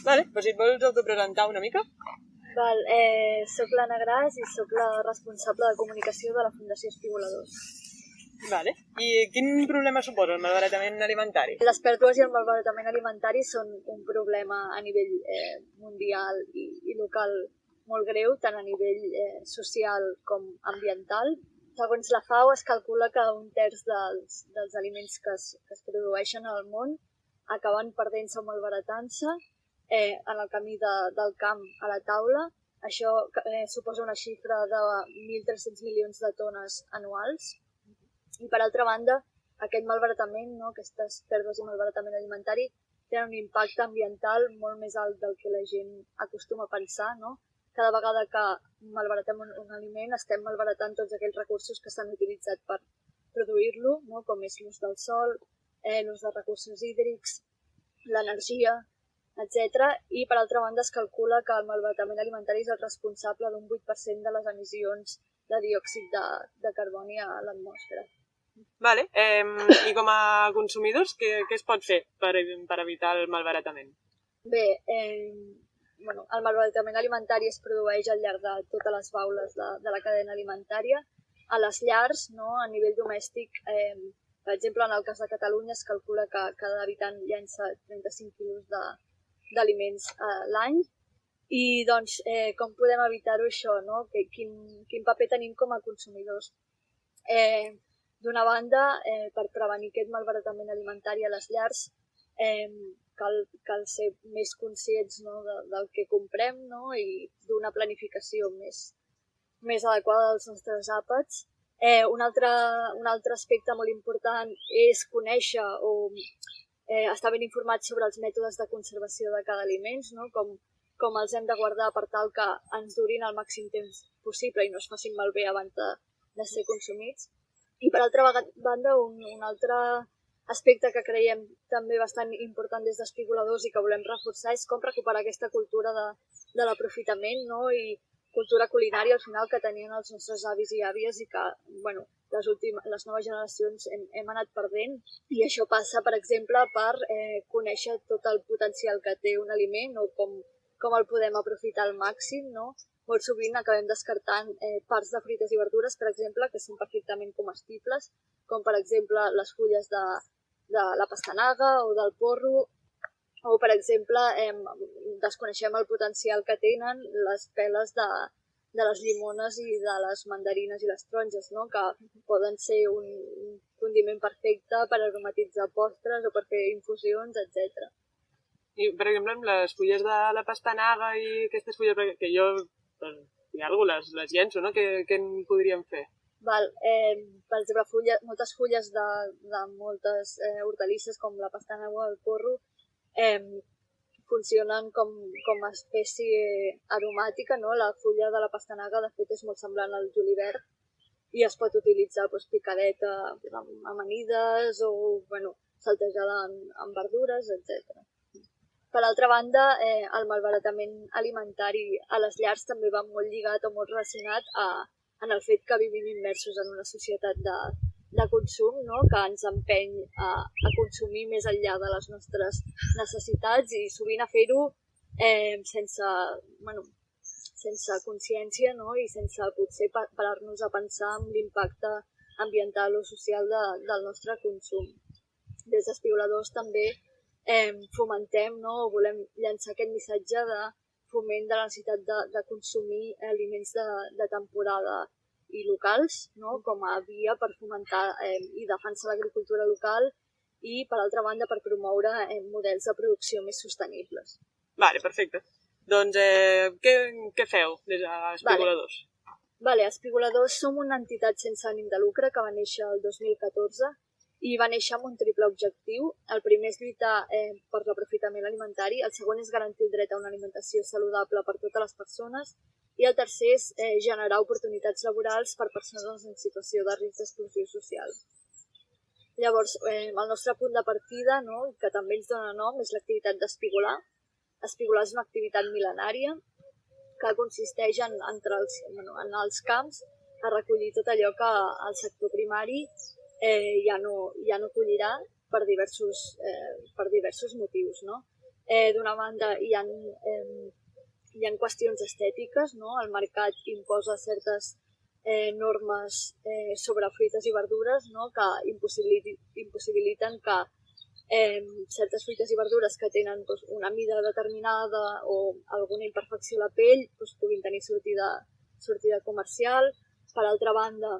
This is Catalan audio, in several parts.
Vale, doncs si et vols autopresentar una mica. Soc l'Anna Gras i soc la responsable de comunicació de la Fundació Espigoladors. Vale. I quin problema suposa el malbaratament alimentari? Les pèrdues i el malbaratament alimentari són un problema a nivell mundial i local molt greu, tant a nivell social com ambiental. Segons la FAO es calcula que un terç dels aliments que es produeixen al món acaben perdent-se o malbaratant-se en el camí del camp a la taula. Això suposa una xifra de 1.300 milions de tones anuals. I per altra banda, aquest malbaratament, aquestes pèrdues i malbaratament alimentari tenen un impacte ambiental molt més alt del que la gent acostuma a pensar. Cada vegada que malbaratem un aliment estem malbaratant tots aquells recursos que s'han utilitzat per produir-lo, com és l'ús del sol, l'ús de recursos hídrics, l'energia, etc. I per altra banda es calcula que el malbaratament alimentari és el responsable d'un 8% de les emissions de diòxid de carboni a l'atmosfera. Vale. I com a consumidors, què es pot fer per evitar el malbaratament? Bé, el malbaratament alimentari es produeix al llarg de totes les baules de la cadena alimentària. A les llars, a nivell domèstic, per exemple, en el cas de Catalunya es calcula que cada habitant llença 35 quilos d'aliments l'any. I doncs, com podem evitar-ho això? Quin paper tenim com a consumidors? D'una banda, per prevenir aquest malbaratament alimentari a les llars, cal ser més conscients del que comprem i d'una planificació més adequada dels nostres àpats. Un altre aspecte molt important és conèixer o estar ben informats sobre els mètodes de conservació de cada aliment, com els hem de guardar per tal que ens durin el màxim temps possible i no es facin malbé abans de ser consumits. I per altra banda, un altre aspecte que creiem també bastant important des d'Espigoladors i que volem reforçar és com recuperar aquesta cultura de l'aprofitament i cultura culinària al final que tenien els nostres avis i àvies i que les noves generacions hem anat perdent. I això passa, per exemple, per conèixer tot el potencial que té un aliment o com el podem aprofitar al màxim. Molt sovint acabem descartant parts de fruites i verdures, per exemple, que són perfectament comestibles, com per exemple les fulles de la pastanaga o del porro, o per exemple desconeixem el potencial que tenen les peles de les llimones i de les mandarines i les taronges, que poden ser un condiment perfecte per aromatitzar postres o per fer infusions, etc. I, per exemple, amb les fulles de la pastanaga i aquestes fulles que jo, hi ha algú, les llenço, no? Què en podríem fer? Per exemple, moltes fulles de moltes hortalisses com la pastanaga o el porro funcionen com a espècie aromàtica. La fulla de la pastanaga, de fet, és molt semblant al julivert i es pot utilitzar picadeta amb amanides o saltejada en verdures, etc. Per altra banda, el malbaratament alimentari a les llars també va molt lligat o molt relacionat en el fet que vivim immersos en una societat de consum, que ens empeny a consumir més enllà de les nostres necessitats i sovint a fer-ho sense consciència i sense potser parar-nos a pensar en l'impacte ambiental o social del nostre consum. Des d'Espigoladors també fomentem o volem llançar aquest missatge de foment de la necessitat de consumir aliments de temporada i locals, com a via per fomentar i defensar l'agricultura local i, per altra banda, per promoure models de producció més sostenibles. Vale, perfecte. Doncs què feu des d'Espigoladors? Espigoladors som una entitat sense ànim de lucre que va néixer el 2014 i va néixer amb un triple objectiu. El primer és lluitar per l'aprofitament alimentari, el segon és garantir el dret a una alimentació saludable per totes les persones i el tercer és generar oportunitats laborals per persones en situació de risc d'exclusió social. Llavors, el nostre punt de partida, que també ens dona nom, és l'activitat d'espigolar. Espigolar és una activitat mil·lenària que consisteix en els camps a recollir tot allò que el sector primari ja no collirà per diversos motius. D'una banda, hi ha qüestions estètiques, no? El mercat imposa certes normes sobre fruites i verdures, no? Que impossibiliten que certes fruites i verdures que tenen una mida determinada o alguna imperfecció a la pell puguin tenir sortida comercial. Per altra banda,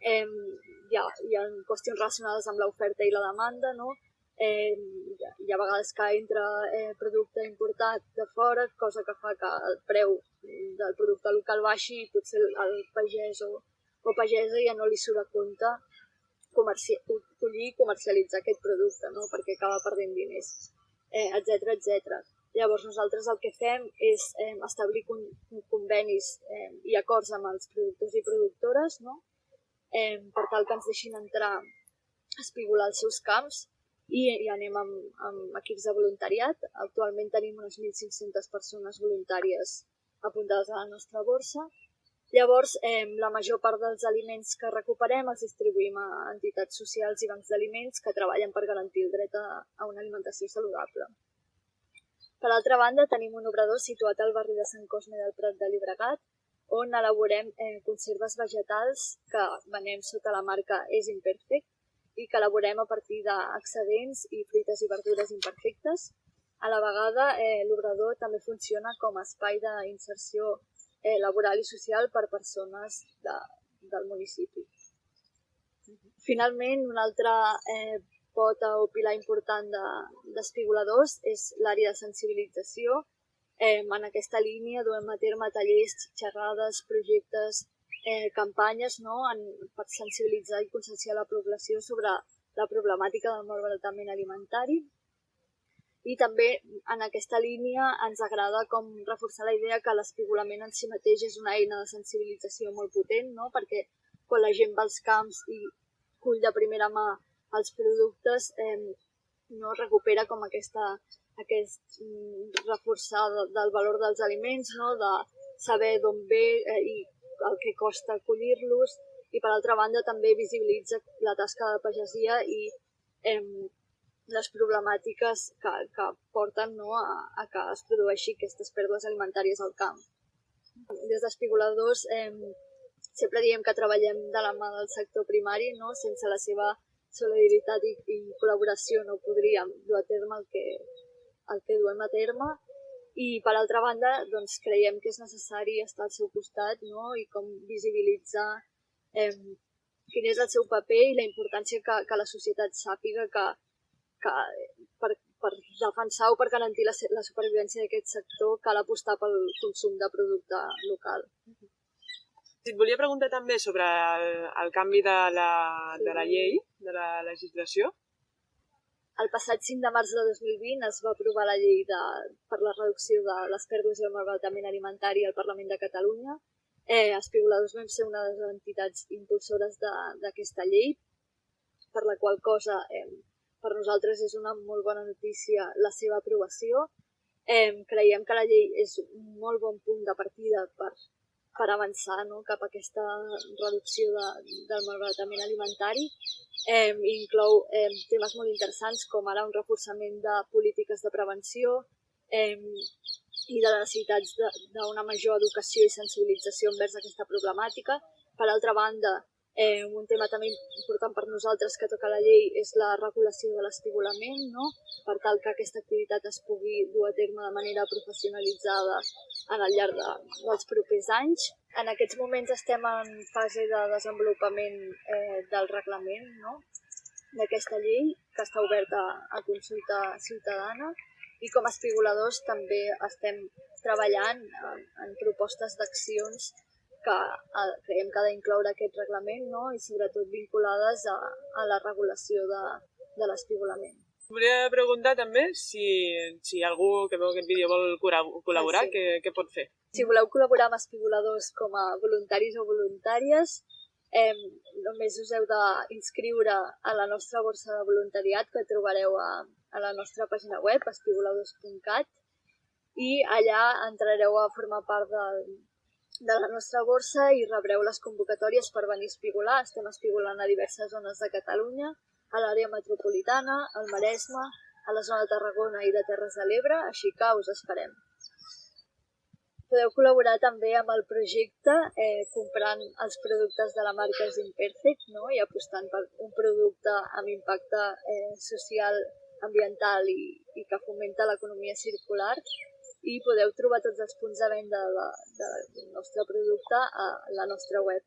hi ha qüestions relacionades amb l'oferta i la demanda, no? Hi ha vegades que entra producte importat de fora, cosa que fa que el preu del producte local baixi i potser el pagès o pagesa ja no li surt a compte collir i comercialitzar aquest producte, no? Perquè acaba perdent diners, etc. Llavors nosaltres el que fem és establir convenis i acords amb els productors i productores, no? Per tal que ens deixin entrar a espigolar els seus camps i anem amb equips de voluntariat. Actualment tenim unes 1.500 persones voluntàries apuntades a la nostra borsa. Llavors, la major part dels aliments que recuperem els distribuïm a entitats socials i bancs d'aliments que treballen per garantir el dret a una alimentació saludable. Per altra banda, tenim un obrador situat al barri de Sant Cosme del Prat de Llobregat, on elaborem conserves vegetals que venem sota la marca És Imperfect i que elaborem a partir d'excedents i fruites i verdures imperfectes. A la vegada, l'obrador també funciona com a espai d'inserció laboral i social per persones del municipi. Finalment, una altra pota o pilar important d'espigoladors és l'àrea de sensibilització. En aquesta línia duem a terme tallers, xerrades, projectes, campanyes, no? Per sensibilitzar i conscienciar la població sobre la problemàtica del malbaratament alimentari. I també en aquesta línia ens agrada com reforçar la idea que l'espigolament en si mateix és una eina de sensibilització molt potent, no? Perquè quan la gent va als camps i cull de primera mà els productes, no recupera com aquest reforçar del valor dels aliments, no? De saber d'on ve i el que costa collir-los, i per altra banda també visibilitza la tasca de pagesia i les problemàtiques que porten, no? a que es produeixi aquestes pèrdues alimentàries al camp. Des d'espigoladors sempre diem que treballem de la mà del sector primari, no? Sense la seva solidaritat i col·laboració no podríem dur a terme el que duem a terme. I per altra banda, doncs, creiem que és necessari estar al seu costat, no? I com visibilitzar quin és el seu paper i la importància que la societat sàpiga que per defensar o per garantir la supervivència d'aquest sector cal apostar pel consum de producte local. Et volia preguntar també sobre el canvi de la llei, de la legislació. El passat 5 de març de 2020 es va aprovar la llei per la reducció de les pèrdues i el malbaratament alimentari al Parlament de Catalunya. Espigoladors vam ser una de les entitats impulsores d'aquesta llei, per la qual cosa per nosaltres és una molt bona notícia la seva aprovació. Creiem que la llei és un molt bon punt de partida per avançar, no? Cap a aquesta reducció del malbaratament alimentari. Inclou temes molt interessants com ara un reforçament de polítiques de prevenció i de les necessitats d'una major educació i sensibilització envers aquesta problemàtica. Per altra banda, un tema també important per nosaltres que toca la llei és la regulació de l'espigolament, no? Per tal que aquesta activitat es pugui dur a terme de manera professionalitzada al llarg dels propers anys. En aquests moments estem en fase de desenvolupament del reglament, no? D'aquesta llei, que està oberta a consulta ciutadana, i com a espigoladors també estem treballant en propostes d'accions que creiem que ha d'incloure aquest reglament, no? I sobretot vinculades a la regulació de l'espigolament. Volia preguntar també si algú que veu aquest vídeo vol col·laborar, sí. Què pot fer? Si voleu col·laborar amb espigoladors com a voluntaris o voluntàries, només us heu d'inscriure a la nostra borsa de voluntariat que trobareu a la nostra pàgina web, espigoladors.cat, i allà entrareu a formar part de la nostra borsa i rebreu les convocatòries per venir a espigolar. Estem espigolant a diverses zones de Catalunya, a l'àrea metropolitana, al Maresme, a la zona de Tarragona i de Terres de l'Ebre, així que us esperem. Podeu col·laborar també amb el projecte comprant els productes de la marca Zimperfect, no? I apostant per un producte amb impacte social, ambiental i que fomenta l'economia circular. I podeu trobar tots els punts de venda del nostre producte a la nostra web.